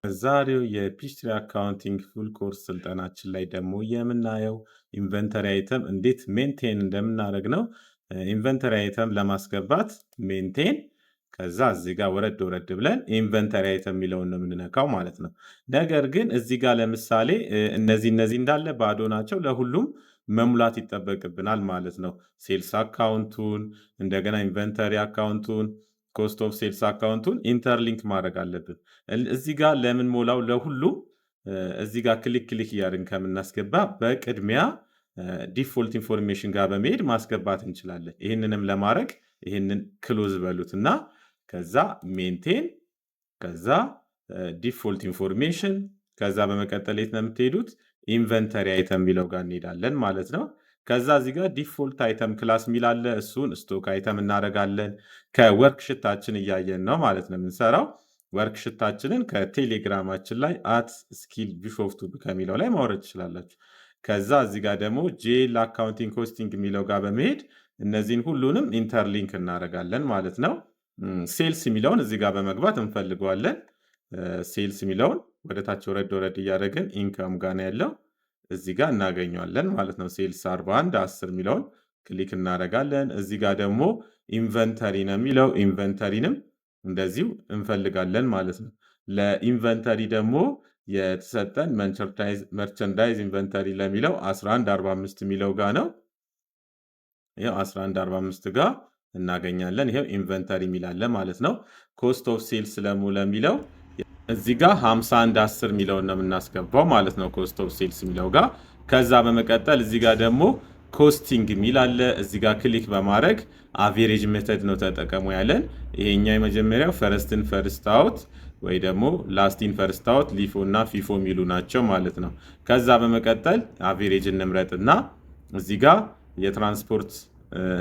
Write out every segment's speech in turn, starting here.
ዛሬው የፒችትሪ አካውንቲንግ ፉል ኮርስ ስልጠናችን ላይ ደግሞ የምናየው ኢንቨንተሪ አይተም እንዴት ሜንቴን እንደምናደርግ ነው። ኢንቨንተሪ አይተም ለማስገባት ሜንቴን ከዛ እዚህ ጋር ወረድ ብለን ኢንቨንተሪ አይተም የሚለውን ነው የምንነካው ማለት ነው። ነገር ግን እዚህ ጋር ለምሳሌ እነዚህ እንዳለ ባዶ ናቸው። ለሁሉም መሙላት ይጠበቅብናል ማለት ነው። ሴልስ አካውንቱን እንደገና ኢንቨንተሪ አካውንቱን ኮስት ኦፍ ሴልስ አካውንቱን ኢንተርሊንክ ማድረግ አለብን። እዚህ ጋር ለምን ሞላው ለሁሉም እዚህ ጋር ክሊክ እያደረግን ከምናስገባ በቅድሚያ ዲፎልት ኢንፎርሜሽን ጋር በመሄድ ማስገባት እንችላለን። ይህንንም ለማድረግ ይህንን ክሎዝ በሉትና ከዛ ሜንቴን ከዛ ዲፎልት ኢንፎርሜሽን ከዛ በመቀጠል የት ነው የምትሄዱት? ኢንቨንተሪ አይተም የሚለው ጋር እንሄዳለን ማለት ነው። ከዛ እዚህ ጋር ዲፎልት አይተም ክላስ የሚል አለ። እሱን ስቶክ አይተም እናደርጋለን። ከወርክ ሽታችን እያየን ነው ማለት ነው የምንሰራው። ወርክ ሽታችንን ከቴሌግራማችን ላይ @skill ቢሾፍቱ ከሚለው ላይ ማውረድ ትችላላችሁ። ከዛ እዚህ ጋር ደግሞ ጄል አካውንቲንግ ኮስቲንግ የሚለው ጋር በመሄድ እነዚህን ሁሉንም ኢንተርሊንክ እናደርጋለን ማለት ነው። ሴልስ የሚለውን እዚህ ጋር በመግባት እንፈልገዋለን። ሴልስ የሚለውን ወደታች ወረድ እያደረግን ኢንካም ጋር ነው ያለው እዚህ ጋር እናገኘዋለን ማለት ነው። ሴልስ 41 10 የሚለውን ክሊክ እናደርጋለን። እዚህ ጋር ደግሞ ኢንቨንተሪ ነው የሚለው ኢንቨንተሪንም እንደዚሁ እንፈልጋለን ማለት ነው። ለኢንቨንተሪ ደግሞ የተሰጠን መርቸንዳይዝ ኢንቨንተሪ ለሚለው 1145 የሚለው ጋር ነው። ይሄው 1145 ጋር እናገኛለን። ይሄው ኢንቨንተሪ የሚላለ ማለት ነው። ኮስት ኦፍ ሴልስ ለሚለው እዚህ ጋር 5110 የሚለውን ነው የምናስገባው ማለት ነው። ኮስት ኦፍ ሴልስ የሚለው ጋር ከዛ በመቀጠል እዚህ ጋር ደግሞ ኮስቲንግ የሚል አለ። እዚህ ጋር ክሊክ በማድረግ አቬሬጅ ሜተድ ነው ተጠቀሙ ያለን። ይሄኛው የመጀመሪያው ፈርስትን ፈርስት አውት ወይ ደግሞ ላስቲን ፈርስት አውት ሊፎ እና ፊፎ የሚሉ ናቸው ማለት ነው። ከዛ በመቀጠል አቬሬጅ እንምረጥና እዚህ ጋር የትራንስፖርት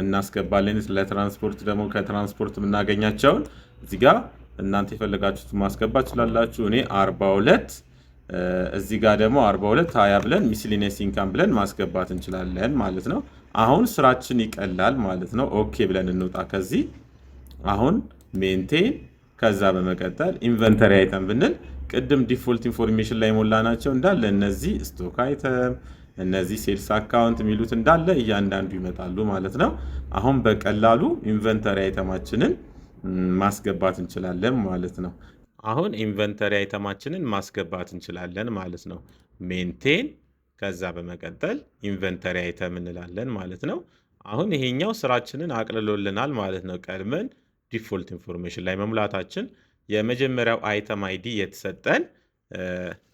እናስገባለን። ለትራንስፖርት ደግሞ ከትራንስፖርት የምናገኛቸውን እዚህ ጋር እናንተ የፈለጋችሁት ማስገባት ትችላላችሁ። እኔ 42 እዚህ ጋር ደግሞ 42 20 ብለን ሚስሊነስ ኢንካም ብለን ማስገባት እንችላለን ማለት ነው። አሁን ስራችን ይቀላል ማለት ነው። ኦኬ ብለን እንውጣ ከዚህ። አሁን ሜንቴን ከዛ በመቀጠል ኢንቨንተሪ አይተም ብንል ቅድም ዲፎልት ኢንፎርሜሽን ላይ ሞላናቸው እንዳለ እነዚህ ስቶክ አይተም እነዚህ ሴልስ አካውንት የሚሉት እንዳለ እያንዳንዱ ይመጣሉ ማለት ነው። አሁን በቀላሉ ኢንቨንተሪ አይተማችንን ማስገባት እንችላለን ማለት ነው። አሁን ኢንቨንተሪ አይተማችንን ማስገባት እንችላለን ማለት ነው። ሜንቴን ከዛ በመቀጠል ኢንቨንተሪ አይተም እንላለን ማለት ነው። አሁን ይሄኛው ስራችንን አቅልሎልናል ማለት ነው። ቀድመን ዲፎልት ኢንፎርሜሽን ላይ መሙላታችን የመጀመሪያው አይተም አይዲ የተሰጠን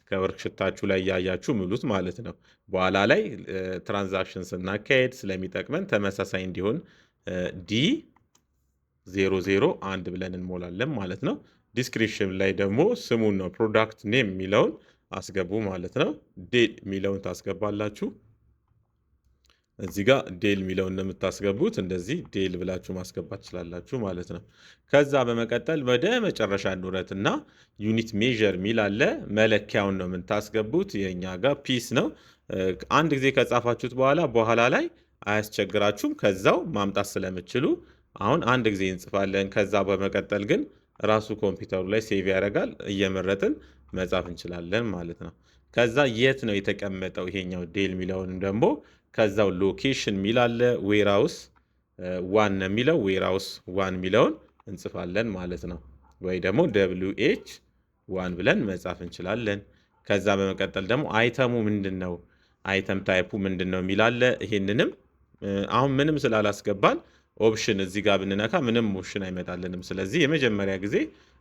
ከወርክሽታችሁ ላይ ያያችሁ ሙሉት ማለት ነው። በኋላ ላይ ትራንዛክሽን ስናካሄድ ስለሚጠቅመን ተመሳሳይ እንዲሆን D001 ብለን እንሞላለን ማለት ነው። ዲስክሪፕሽን ላይ ደግሞ ስሙን ነው ፕሮዳክት ኔም የሚለውን አስገቡ ማለት ነው። ዴል የሚለውን ታስገባላችሁ። እዚህ ጋር ዴል የሚለውን እንደምታስገቡት እንደዚህ ዴል ብላችሁ ማስገባት ትችላላችሁ ማለት ነው። ከዛ በመቀጠል ወደ መጨረሻ እንውረትና ዩኒት ሜዥር የሚል አለ። መለኪያውን ነው የምታስገቡት። የኛ ጋር ፒስ ነው። አንድ ጊዜ ከጻፋችሁት በኋላ ላይ አያስቸግራችሁም። ከዛው ማምጣት ስለምችሉ አሁን አንድ ጊዜ እንጽፋለን። ከዛ በመቀጠል ግን ራሱ ኮምፒውተሩ ላይ ሴቭ ያደርጋል። እየመረጥን መጻፍ እንችላለን ማለት ነው። ከዛ የት ነው የተቀመጠው ይሄኛው ዴል የሚለውንም ደግሞ ከዛው ሎኬሽን የሚል አለ። ዌራውስ ዋን ነው የሚለው ዌራውስ ዋን የሚለውን እንጽፋለን ማለት ነው። ወይ ደግሞ WH ዋን ብለን መጻፍ እንችላለን። ከዛ በመቀጠል ደግሞ አይተሙ ምንድን ነው አይተም ታይፑ ምንድን ነው የሚል አለ። ይሄንንም አሁን ምንም ስላላስገባን ኦፕሽን እዚህ ጋር ብንነካ ምንም ኦፕሽን አይመጣልንም። ስለዚህ የመጀመሪያ ጊዜ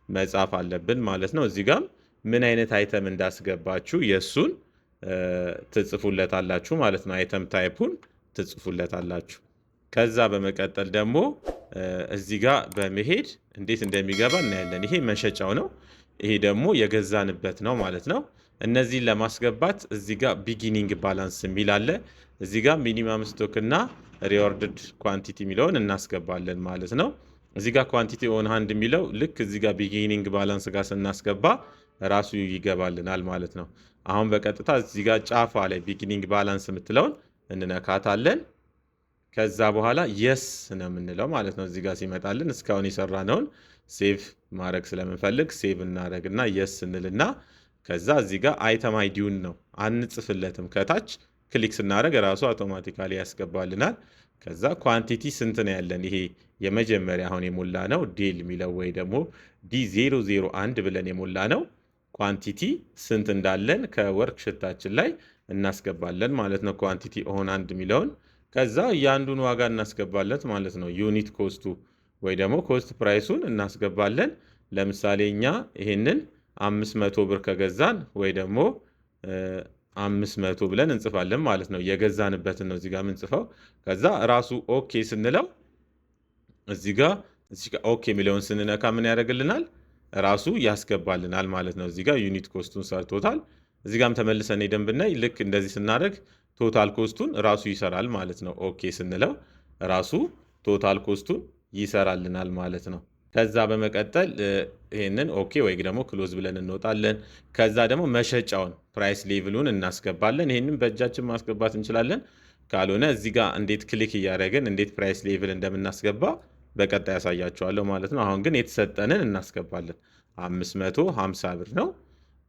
መጻፍ አለብን ማለት ነው። እዚህ ጋር ምን አይነት አይተም እንዳስገባችሁ የሱን ትጽፉለታላችሁ ማለት ነው። አይተም ታይፑን ትጽፉለታላችሁ። ከዛ በመቀጠል ደግሞ እዚህ ጋር በመሄድ እንዴት እንደሚገባ እናያለን። ይሄ መሸጫው ነው። ይሄ ደግሞ የገዛንበት ነው ማለት ነው። እነዚህን ለማስገባት እዚህ ጋር ቢጊኒንግ ባላንስ የሚል አለ። እዚህ ጋር ሚኒማም ስቶክ እና ሪዋርድድ ኳንቲቲ የሚለውን እናስገባለን ማለት ነው። እዚህ ጋር ኳንቲቲ ኦን ሃንድ የሚለው ልክ እዚህ ጋር ቢጊኒንግ ባላንስ ጋር ስናስገባ ራሱ ይገባልናል ማለት ነው። አሁን በቀጥታ እዚህ ጋር ጫፏ ላይ ቢጊኒንግ ባላንስ የምትለውን እንነካታለን። ከዛ በኋላ የስ ነው የምንለው ማለት ነው። እዚህ ጋር ሲመጣልን እስካሁን የሰራነውን ሴቭ ማድረግ ስለምንፈልግ ሴቭ እናደረግና የስ እንልና ከዛ እዚህ ጋር አይተም አይዲውን ነው አንጽፍለትም። ከታች ክሊክ ስናደረግ ራሱ አውቶማቲካሊ ያስገባልናል። ከዛ ኳንቲቲ ስንት ነው ያለን? ይሄ የመጀመሪያ አሁን የሞላ ነው ዴል የሚለው ወይ ደግሞ D001 ብለን የሞላ ነው ኳንቲቲ ስንት እንዳለን ከወርክ ሽታችን ላይ እናስገባለን ማለት ነው። ኳንቲቲ ኦን አንድ የሚለውን ከዛ እያንዱን ዋጋ እናስገባለት ማለት ነው። ዩኒት ኮስቱ ወይ ደግሞ ኮስት ፕራይሱን እናስገባለን። ለምሳሌ እኛ ይሄንን 500 ብር ከገዛን ወይ ደግሞ 500 ብለን እንጽፋለን ማለት ነው። የገዛንበትን ነው እዚጋ የምንጽፈው። ከዛ ራሱ ኦኬ ስንለው እዚጋ ኦኬ የሚለውን ስንነካ ምን ያደርግልናል? ራሱ ያስገባልናል ማለት ነው። እዚጋ ዩኒት ኮስቱን ሰርቶታል። እዚጋም ተመልሰን ሄደን ብናይ ልክ እንደዚህ ስናደርግ ቶታል ኮስቱን ራሱ ይሰራል ማለት ነው። ኦኬ ስንለው ራሱ ቶታል ኮስቱን ይሰራልናል ማለት ነው። ከዛ በመቀጠል ይሄንን ኦኬ ወይ ደግሞ ክሎዝ ብለን እንወጣለን። ከዛ ደግሞ መሸጫውን ፕራይስ ሌቭሉን እናስገባለን። ይሄንን በእጃችን ማስገባት እንችላለን። ካልሆነ እዚህ ጋር እንዴት ክሊክ እያደረግን እንዴት ፕራይስ ሌቭል እንደምናስገባ በቀጣይ ያሳያቸዋለሁ ማለት ነው። አሁን ግን የተሰጠንን እናስገባለን። 550 ብር ነው።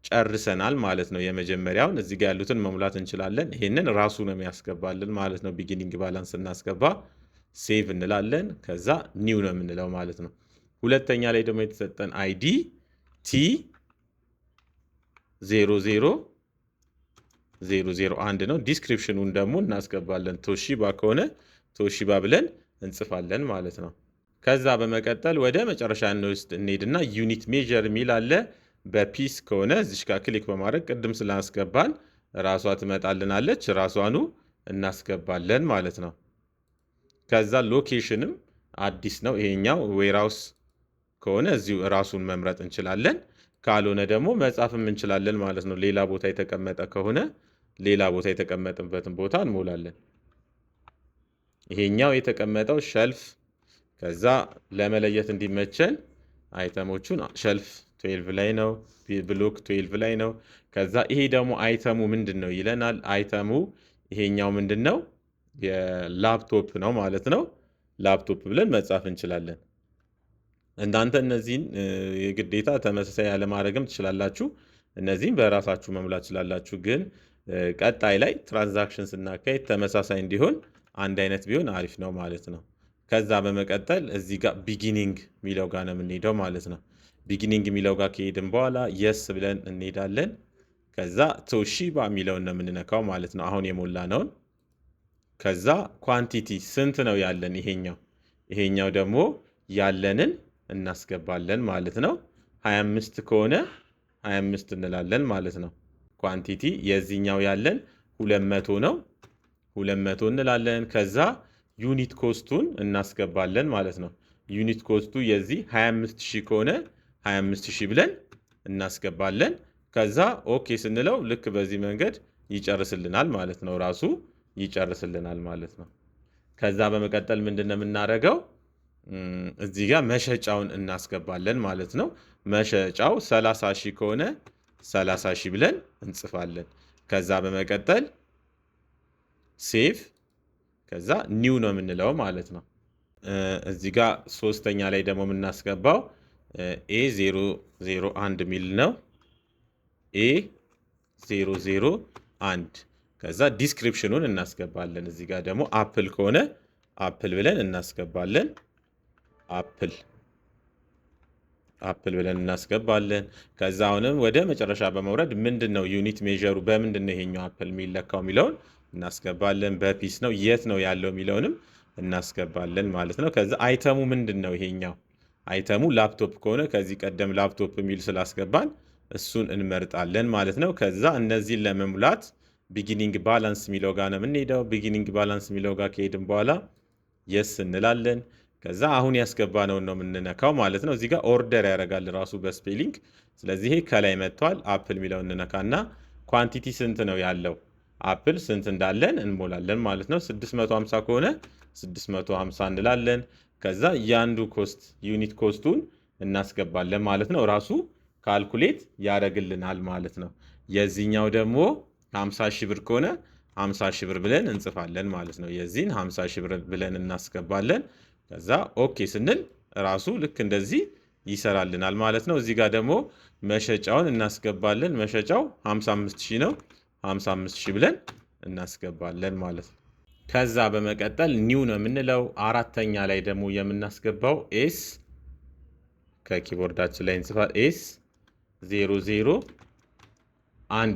ጨርሰናል ማለት ነው። የመጀመሪያውን እዚህ ጋር ያሉትን መሙላት እንችላለን። ይሄንን ራሱ ነው የሚያስገባልን ማለት ነው። ቢጊኒንግ ባላንስ እናስገባ፣ ሴቭ እንላለን። ከዛ ኒው ነው የምንለው ማለት ነው። ሁለተኛ ላይ ደግሞ የተሰጠን አይዲ T00001 ነው። ዲስክሪፕሽኑን ደግሞ እናስገባለን። ቶሺባ ከሆነ ቶሺባ ብለን እንጽፋለን ማለት ነው። ከዛ በመቀጠል ወደ መጨረሻ እንሄድና ዩኒት ሜዥር የሚል አለ። በፒስ ከሆነ እዚሽ ጋር ክሊክ በማድረግ ቅድም ስላስገባን ራሷ ትመጣልናለች። ራሷኑ እናስገባለን ማለት ነው። ከዛ ሎኬሽንም አዲስ ነው ይሄኛው ዌርሃውስ ከሆነ እዚሁ ራሱን መምረጥ እንችላለን። ካልሆነ ደግሞ መጻፍም እንችላለን ማለት ነው። ሌላ ቦታ የተቀመጠ ከሆነ ሌላ ቦታ የተቀመጠበትን ቦታ እንሞላለን። ይሄኛው የተቀመጠው ሸልፍ፣ ከዛ ለመለየት እንዲመቸን አይተሞቹን ሸልፍ 12 ላይ ነው፣ ብሎክ 12 ላይ ነው። ከዛ ይሄ ደግሞ አይተሙ ምንድን ነው ይለናል። አይተሙ ይሄኛው ምንድን ነው? የላፕቶፕ ነው ማለት ነው። ላፕቶፕ ብለን መጻፍ እንችላለን። እናንተ እነዚህን የግዴታ ተመሳሳይ ያለማድረግም ትችላላችሁ። እነዚህም በራሳችሁ መሙላት ትችላላችሁ። ግን ቀጣይ ላይ ትራንዛክሽን ስናካሄድ ተመሳሳይ እንዲሆን አንድ አይነት ቢሆን አሪፍ ነው ማለት ነው። ከዛ በመቀጠል እዚህ ጋር ቢጊኒንግ የሚለው ጋር ነው የምንሄደው ማለት ነው። ቢጊኒንግ የሚለው ጋር ከሄድን በኋላ የስ ብለን እንሄዳለን። ከዛ ቶሺባ የሚለውን ነው የምንነካው ማለት ነው፣ አሁን የሞላ ነውን። ከዛ ኳንቲቲ ስንት ነው ያለን? ይሄኛው ደግሞ ያለንን እናስገባለን ማለት ነው። 25 ከሆነ 25 እንላለን ማለት ነው። ኳንቲቲ የዚህኛው ያለን 200 ነው፣ 200 እንላለን። ከዛ ዩኒት ኮስቱን እናስገባለን ማለት ነው። ዩኒት ኮስቱ የዚህ 25000 ከሆነ 25000 ብለን እናስገባለን። ከዛ ኦኬ ስንለው ልክ በዚህ መንገድ ይጨርስልናል ማለት ነው። ራሱ ይጨርስልናል ማለት ነው። ከዛ በመቀጠል ምንድን ነው የምናደርገው? እዚህ ጋር መሸጫውን እናስገባለን ማለት ነው። መሸጫው 30,000 ከሆነ 30,000 ብለን እንጽፋለን። ከዛ በመቀጠል ሴቭ፣ ከዛ ኒው ነው የምንለው ማለት ነው። እዚህ ጋር ሶስተኛ ላይ ደግሞ የምናስገባው A001 የሚል ነው። A001 ከዛ ዲስክሪፕሽኑን እናስገባለን። እዚህ ጋር ደግሞ አፕል ከሆነ አፕል ብለን እናስገባለን። አፕል ብለን እናስገባለን። ከዛ አሁንም ወደ መጨረሻ በመውረድ ምንድን ነው ዩኒት ሜዥሩ በምንድን ነው ይሄኛው አፕል የሚለካው የሚለውን እናስገባለን። በፒስ ነው የት ነው ያለው የሚለውንም እናስገባለን ማለት ነው። ከዛ አይተሙ ምንድን ነው? ይሄኛው አይተሙ ላፕቶፕ ከሆነ ከዚህ ቀደም ላፕቶፕ የሚል ስላስገባን እሱን እንመርጣለን ማለት ነው። ከዛ እነዚህን ለመሙላት ቢጊኒንግ ባላንስ የሚለው ጋር ነው የምንሄደው። ቢጊኒንግ ባላንስ የሚለው ጋር ከሄድን በኋላ የስ እንላለን። ከዛ አሁን ያስገባነውን ነው የምንነካው ማለት ነው። እዚህ ጋር ኦርደር ያደርጋል ራሱ በስፔሊንግ። ስለዚህ ይሄ ከላይ መጥቷል። አፕል የሚለውን እንነካና ኳንቲቲ ስንት ነው ያለው አፕል ስንት እንዳለን እንሞላለን ማለት ነው። 650 ከሆነ 650 እንላለን። ከዛ እያንዱ ኮስት ዩኒት ኮስቱን እናስገባለን ማለት ነው። ራሱ ካልኩሌት ያደርግልናል ማለት ነው። የዚህኛው ደግሞ 50 ሺህ ብር ከሆነ 50 ሺህ ብር ብለን እንጽፋለን ማለት ነው። የዚህን 50 ሺህ ብር ብለን እናስገባለን። ከዛ ኦኬ ስንል ራሱ ልክ እንደዚህ ይሰራልናል ማለት ነው። እዚህ ጋር ደግሞ መሸጫውን እናስገባለን። መሸጫው 55 ሺህ ነው። 55 ሺህ ብለን እናስገባለን ማለት ነው። ከዛ በመቀጠል ኒው ነው የምንለው። አራተኛ ላይ ደግሞ የምናስገባው ኤስ ከኪቦርዳችን ላይ እንጽፋል። ኤስ 001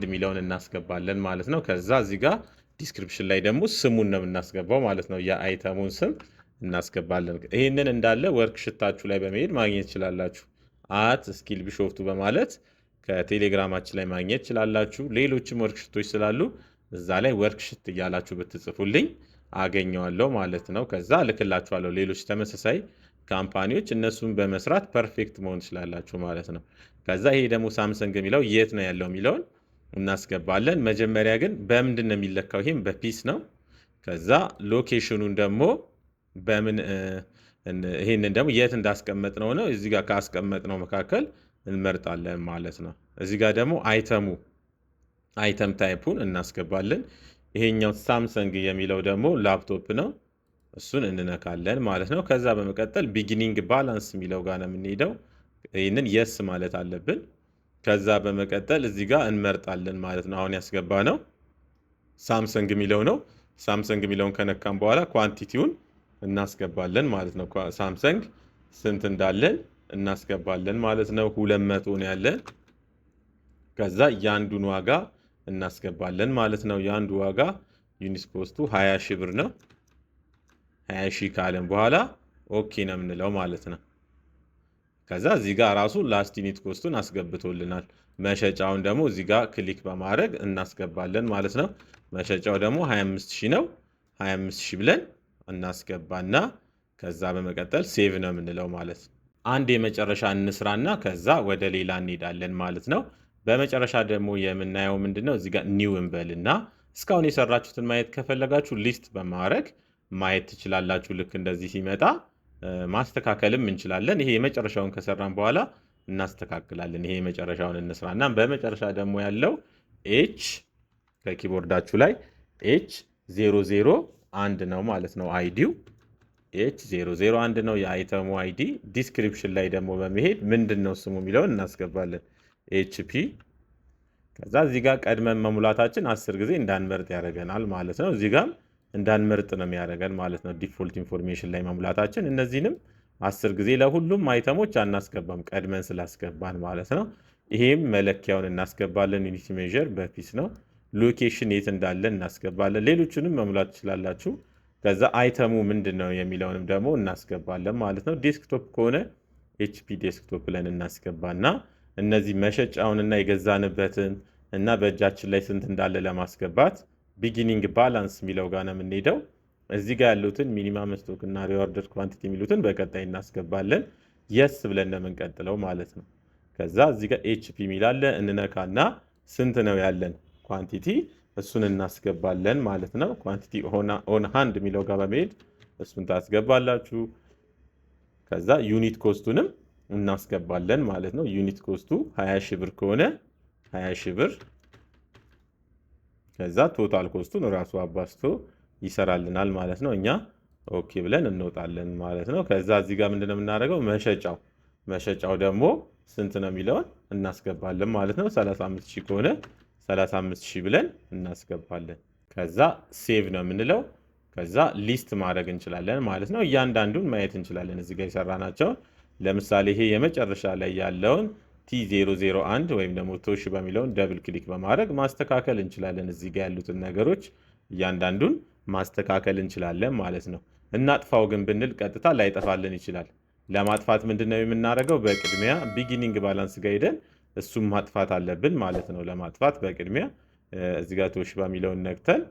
የሚለውን እናስገባለን ማለት ነው። ከዛ እዚህ ጋር ዲስክሪፕሽን ላይ ደግሞ ስሙን ነው የምናስገባው ማለት ነው። የአይተሙን ስም እናስገባለን። ይህንን እንዳለ ወርክ ሽታችሁ ላይ በመሄድ ማግኘት ትችላላችሁ። @ስኪል ቢሾፍቱ በማለት ከቴሌግራማችን ላይ ማግኘት ትችላላችሁ። ሌሎችም ወርክ ሽቶች ስላሉ እዛ ላይ ወርክ ሽት እያላችሁ ብትጽፉልኝ አገኘዋለሁ ማለት ነው። ከዛ ልክላችኋለሁ ሌሎች ተመሳሳይ ካምፓኒዎች፣ እነሱን በመስራት ፐርፌክት መሆን ትችላላችሁ ማለት ነው። ከዛ ይሄ ደግሞ ሳምሰንግ የሚለው የት ነው ያለው የሚለውን እናስገባለን። መጀመሪያ ግን በምንድን ነው የሚለካው? ይሄም በፒስ ነው። ከዛ ሎኬሽኑን ደግሞ በምን ይሄንን ደግሞ የት እንዳስቀመጥነው ነው። እዚህ ጋር ካስቀመጥነው መካከል እንመርጣለን ማለት ነው። እዚህ ጋር ደግሞ አይተም ታይፑን እናስገባለን። ይሄኛው ሳምሰንግ የሚለው ደግሞ ላፕቶፕ ነው። እሱን እንነካለን ማለት ነው። ከዛ በመቀጠል ቢጊኒንግ ባላንስ የሚለው ጋር ነው የምንሄደው። ይህንን የስ ማለት አለብን። ከዛ በመቀጠል እዚህ ጋር እንመርጣለን ማለት ነው። አሁን ያስገባ ነው ሳምሰንግ የሚለው ነው። ሳምሰንግ የሚለውን ከነካም በኋላ ኳንቲቲውን እናስገባለን ማለት ነው። ሳምሰንግ ስንት እንዳለን እናስገባለን ማለት ነው። 200 ነው ያለን። ከዛ የአንዱን ዋጋ እናስገባለን ማለት ነው። የአንዱ ዋጋ ዩኒት ኮስቱ 20 ሺህ ብር ነው። 20 ሺህ ካለን በኋላ ኦኬ ነው የምንለው ማለት ነው። ከዛ እዚህ ጋር ራሱ ላስት ዩኒት ኮስቱን አስገብቶልናል። መሸጫውን ደግሞ እዚህ ጋር ክሊክ በማድረግ እናስገባለን ማለት ነው። መሸጫው ደግሞ 25 ሺህ ነው። 25 ሺህ ብለን እናስገባና ከዛ በመቀጠል ሴቭ ነው የምንለው ማለት ነው። አንድ የመጨረሻ እንስራና ከዛ ወደ ሌላ እንሄዳለን ማለት ነው። በመጨረሻ ደግሞ የምናየው ምንድነው? እዚህ ጋር ኒው እንበልና እስካሁን የሰራችሁትን ማየት ከፈለጋችሁ ሊስት በማድረግ ማየት ትችላላችሁ። ልክ እንደዚህ ሲመጣ ማስተካከልም እንችላለን። ይሄ የመጨረሻውን ከሰራን በኋላ እናስተካክላለን። ይሄ የመጨረሻውን እንስራና በመጨረሻ ደግሞ ያለው ኤች ከኪቦርዳችሁ ላይ ኤች 001 ነው ማለት ነው። አይዲው ኤች 001 ነው የአይተሙ አይዲ። ዲስክሪፕሽን ላይ ደግሞ በመሄድ ምንድን ነው ስሙ የሚለውን እናስገባለን። ኤችፒ ከዛ እዚህ ጋር ቀድመን መሙላታችን 10 ጊዜ እንዳንመርጥ ያደርገናል ማለት ነው። እዚህ ጋር እንዳንመርጥ ነው የሚያደርገን ማለት ነው። ዲፎልት ኢንፎርሜሽን ላይ መሙላታችን። እነዚህንም 10 ጊዜ ለሁሉም አይተሞች አናስገባም ቀድመን ስላስገባን ማለት ነው። ይሄም መለኪያውን እናስገባለን። ዩኒት ሜዥር በፒስ ነው። ሎኬሽን የት እንዳለ እናስገባለን። ሌሎቹንም መሙላት ትችላላችሁ። ከዛ አይተሙ ምንድን ነው የሚለውንም ደግሞ እናስገባለን ማለት ነው። ዴስክቶፕ ከሆነ ኤችፒ ዴስክቶፕ ብለን እናስገባና እነዚህ መሸጫውንና የገዛንበትን እና በእጃችን ላይ ስንት እንዳለ ለማስገባት ቢጊኒንግ ባላንስ የሚለው ጋር ነው የምንሄደው። እዚህ ጋር ያሉትን ሚኒማም ስቶክ እና ሪኦርደር ኳንቲቲ የሚሉትን በቀጣይ እናስገባለን። የስ ብለን ነው የምንቀጥለው ማለት ነው። ከዛ እዚህ ጋር ኤችፒ የሚላለ እንነካና ስንት ነው ያለን ኳንቲቲ እሱን እናስገባለን ማለት ነው። ኳንቲቲ ኦን ሃንድ የሚለው ጋር በመሄድ እሱን ታስገባላችሁ። ከዛ ዩኒት ኮስቱንም እናስገባለን ማለት ነው። ዩኒት ኮስቱ 20 ሺህ ብር ከሆነ 20 ሺህ ብር። ከዛ ቶታል ኮስቱን ራሱ አባስቶ ይሰራልናል ማለት ነው። እኛ ኦኬ ብለን እንወጣለን ማለት ነው። ከዛ እዚህ ጋር ምንድነው የምናደርገው? መሸጫው ደግሞ ስንት ነው የሚለውን እናስገባለን ማለት ነው። 35 ሺህ ከሆነ 35 ሺህ ብለን እናስገባለን። ከዛ ሴቭ ነው የምንለው። ከዛ ሊስት ማድረግ እንችላለን ማለት ነው። እያንዳንዱን ማየት እንችላለን እዚህ ጋር የሰራናቸውን። ለምሳሌ ይሄ የመጨረሻ ላይ ያለውን T001 ወይም ደግሞ ቶሺ በሚለውን ደብል ክሊክ በማድረግ ማስተካከል እንችላለን። እዚህ ጋር ያሉትን ነገሮች እያንዳንዱን ማስተካከል እንችላለን ማለት ነው። እናጥፋው ግን ብንል ቀጥታ ላይጠፋልን ይችላል። ለማጥፋት ምንድነው የምናደርገው? በቅድሚያ ቢጊኒንግ ባላንስ ጋር ሄደን እሱም ማጥፋት አለብን ማለት ነው። ለማጥፋት በቅድሚያ እዚህ ጋር ቶሺ በሚለውን ነክተን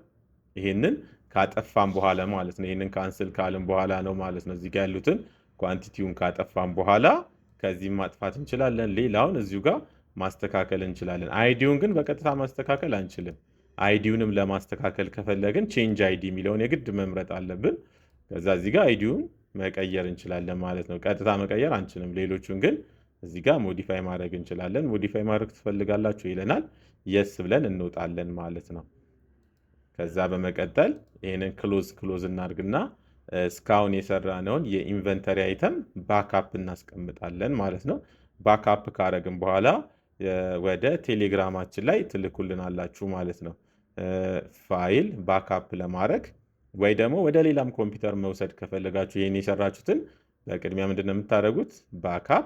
ይሄንን ካጠፋን በኋላ ማለት ነው። ይሄንን ካንስል ካልን በኋላ ነው ማለት ነው። እዚህ ጋር ያሉትን ኳንቲቲውን ካጠፋን በኋላ ከዚህም ማጥፋት እንችላለን። ሌላውን እዚሁ ጋር ማስተካከል እንችላለን። አይዲውን ግን በቀጥታ ማስተካከል አንችልም። አይዲውንም ለማስተካከል ከፈለግን ቼንጅ አይዲ የሚለውን የግድ መምረጥ አለብን። ከዛ እዚህ ጋር አይዲውን መቀየር እንችላለን ማለት ነው። ቀጥታ መቀየር አንችልም። ሌሎቹን ግን እዚህ ጋር ሞዲፋይ ማድረግ እንችላለን። ሞዲፋይ ማድረግ ትፈልጋላችሁ ይለናል። የስ ብለን እንወጣለን ማለት ነው። ከዛ በመቀጠል ይህንን ክሎዝ እናድርግና እስካሁን የሰራነውን የኢንቨንተሪ አይተም ባክአፕ እናስቀምጣለን ማለት ነው። ባክአፕ ካረግን በኋላ ወደ ቴሌግራማችን ላይ ትልኩልናላችሁ ማለት ነው። ፋይል ባክአፕ ለማድረግ ወይ ደግሞ ወደ ሌላም ኮምፒውተር መውሰድ ከፈለጋችሁ ይህን የሰራችሁትን በቅድሚያ ምንድን ነው የምታደርጉት? ባክአፕ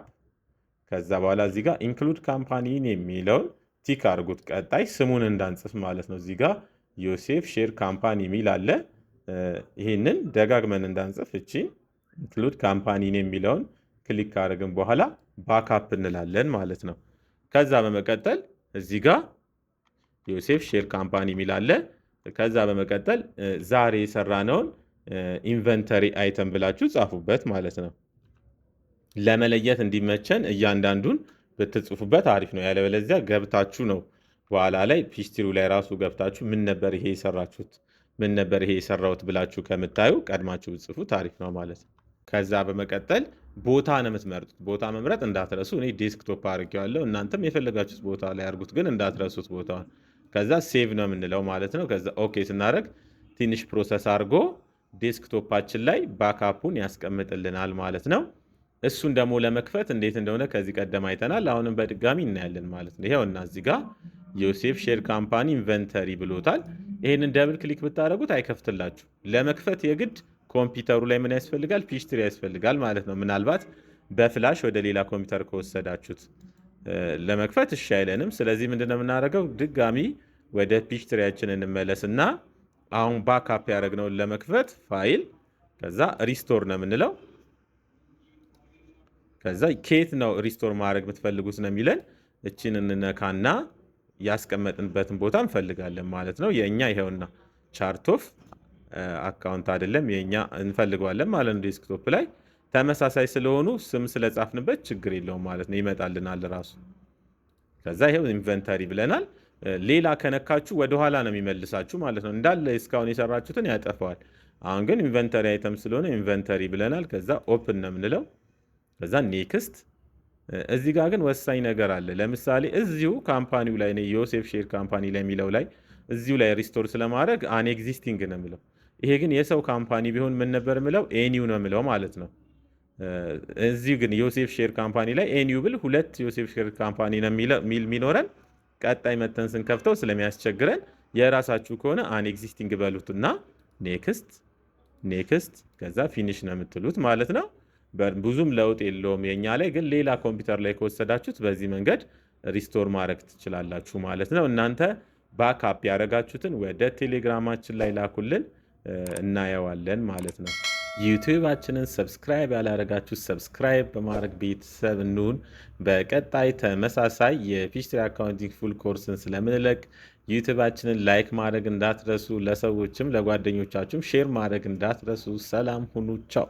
ከዛ በኋላ እዚህ ጋር ኢንክሉድ ካምፓኒን የሚለውን ቲክ አድርጉት። ቀጣይ ስሙን እንዳንጽፍ ማለት ነው። እዚህ ጋር ዮሴፍ ሼር ካምፓኒ የሚል አለ። ይህንን ደጋግመን እንዳንጽፍ እቺን ኢንክሉድ ካምፓኒን የሚለውን ክሊክ ካደረግን በኋላ ባክአፕ እንላለን ማለት ነው። ከዛ በመቀጠል እዚህ ጋር ዮሴፍ ሼር ካምፓኒ የሚል አለ። ከዛ በመቀጠል ዛሬ የሰራነውን ኢንቨንተሪ አይተም ብላችሁ ጻፉበት ማለት ነው። ለመለየት እንዲመቸን እያንዳንዱን ብትጽፉበት አሪፍ ነው። ያለበለዚያ ገብታችሁ ነው በኋላ ላይ ፒችትሪው ላይ ራሱ ገብታችሁ ምን ነበር ይሄ የሰራችሁት፣ ምን ነበር ይሄ የሰራሁት ብላችሁ ከምታዩ ቀድማችሁ ብትጽፉት አሪፍ ነው ማለት ነው። ከዛ በመቀጠል ቦታ ነው የምትመርጡት። ቦታ መምረጥ እንዳትረሱ። እኔ ዴስክቶፕ አድርጌዋለሁ፣ እናንተም የፈለጋችሁት ቦታ ላይ አድርጉት፣ ግን እንዳትረሱት ቦታውን። ከዛ ሴቭ ነው የምንለው ማለት ነው። ከዛ ኦኬ ስናደርግ ትንሽ ፕሮሰስ አድርጎ ዴስክቶፓችን ላይ ባክአፑን ያስቀምጥልናል ማለት ነው። እሱን ደግሞ ለመክፈት እንዴት እንደሆነ ከዚህ ቀደም አይተናል። አሁንም በድጋሚ እናያለን ማለት ነው። ይኸውና እዚህ ጋር ዮሴፍ ሼር ካምፓኒ ኢንቨንተሪ ብሎታል። ይህንን ደብል ክሊክ ብታደርጉት አይከፍትላችሁ። ለመክፈት የግድ ኮምፒውተሩ ላይ ምን ያስፈልጋል? ፒችትሪ ያስፈልጋል ማለት ነው። ምናልባት በፍላሽ ወደ ሌላ ኮምፒውተር ከወሰዳችሁት ለመክፈት እሺ አይለንም። ስለዚህ ምንድነው የምናደርገው? ድጋሚ ወደ ፒችትሪያችን እንመለስና አሁን ባክአፕ ያደረግነውን ለመክፈት ፋይል፣ ከዛ ሪስቶር ነው የምንለው። ከዛ ከየት ነው ሪስቶር ማድረግ የምትፈልጉት ነው የሚለን። እችን እንነካና ያስቀመጥንበትን ቦታ እንፈልጋለን ማለት ነው። የእኛ ይኸውና ቻርት ኦፍ አካውንት አይደለም የእኛ እንፈልገዋለን ማለት ነው። ዴስክቶፕ ላይ ተመሳሳይ ስለሆኑ ስም ስለጻፍንበት ችግር የለውም ማለት ነው። ይመጣልናል ራሱ። ከዛ ይኸው ኢንቨንተሪ ብለናል። ሌላ ከነካችሁ ወደኋላ ነው የሚመልሳችሁ ማለት ነው። እንዳለ እስካሁን የሰራችሁትን ያጠፈዋል። አሁን ግን ኢንቨንተሪ አይተም ስለሆነ ኢንቨንተሪ ብለናል። ከዛ ኦፕን ነው የምንለው። ከዛ ኔክስት። እዚህ ጋር ግን ወሳኝ ነገር አለ። ለምሳሌ እዚሁ ካምፓኒው ላይ ነው ዮሴፍ ሼር ካምፓኒ ላይ የሚለው ላይ እዚሁ ላይ ሪስቶር ስለማድረግ አን ኤግዚስቲንግ ነው የምለው። ይሄ ግን የሰው ካምፓኒ ቢሆን ምን ነበር የምለው? ኤኒው ነው የምለው ማለት ነው። እዚሁ ግን ዮሴፍ ሼር ካምፓኒ ላይ ኤኒው ብል ሁለት ዮሴፍ ሼር ካምፓኒ ነው የሚኖረን። ቀጣይ መተን ስንከፍተው ስለሚያስቸግረን የራሳችሁ ከሆነ አን ኤግዚስቲንግ በሉትና ኔክስት ኔክስት፣ ከዛ ፊኒሽ ነው የምትሉት ማለት ነው። ብዙም ለውጥ የለውም የኛ ላይ፣ ግን ሌላ ኮምፒውተር ላይ ከወሰዳችሁት በዚህ መንገድ ሪስቶር ማድረግ ትችላላችሁ ማለት ነው። እናንተ ባክአፕ ያደረጋችሁትን ወደ ቴሌግራማችን ላይ ላኩልን፣ እናየዋለን ማለት ነው። ዩቲዩባችንን ሰብስክራይብ ያላረጋችሁ ሰብስክራይብ በማድረግ ቤተሰብ እንሁን። በቀጣይ ተመሳሳይ የፒችትሪ አካውንቲንግ ፉል ኮርስን ስለምንለቅ ዩቲዩባችንን ላይክ ማድረግ እንዳትረሱ፣ ለሰዎችም ለጓደኞቻችሁም ሼር ማድረግ እንዳትረሱ። ሰላም ሁኑ። ቻው።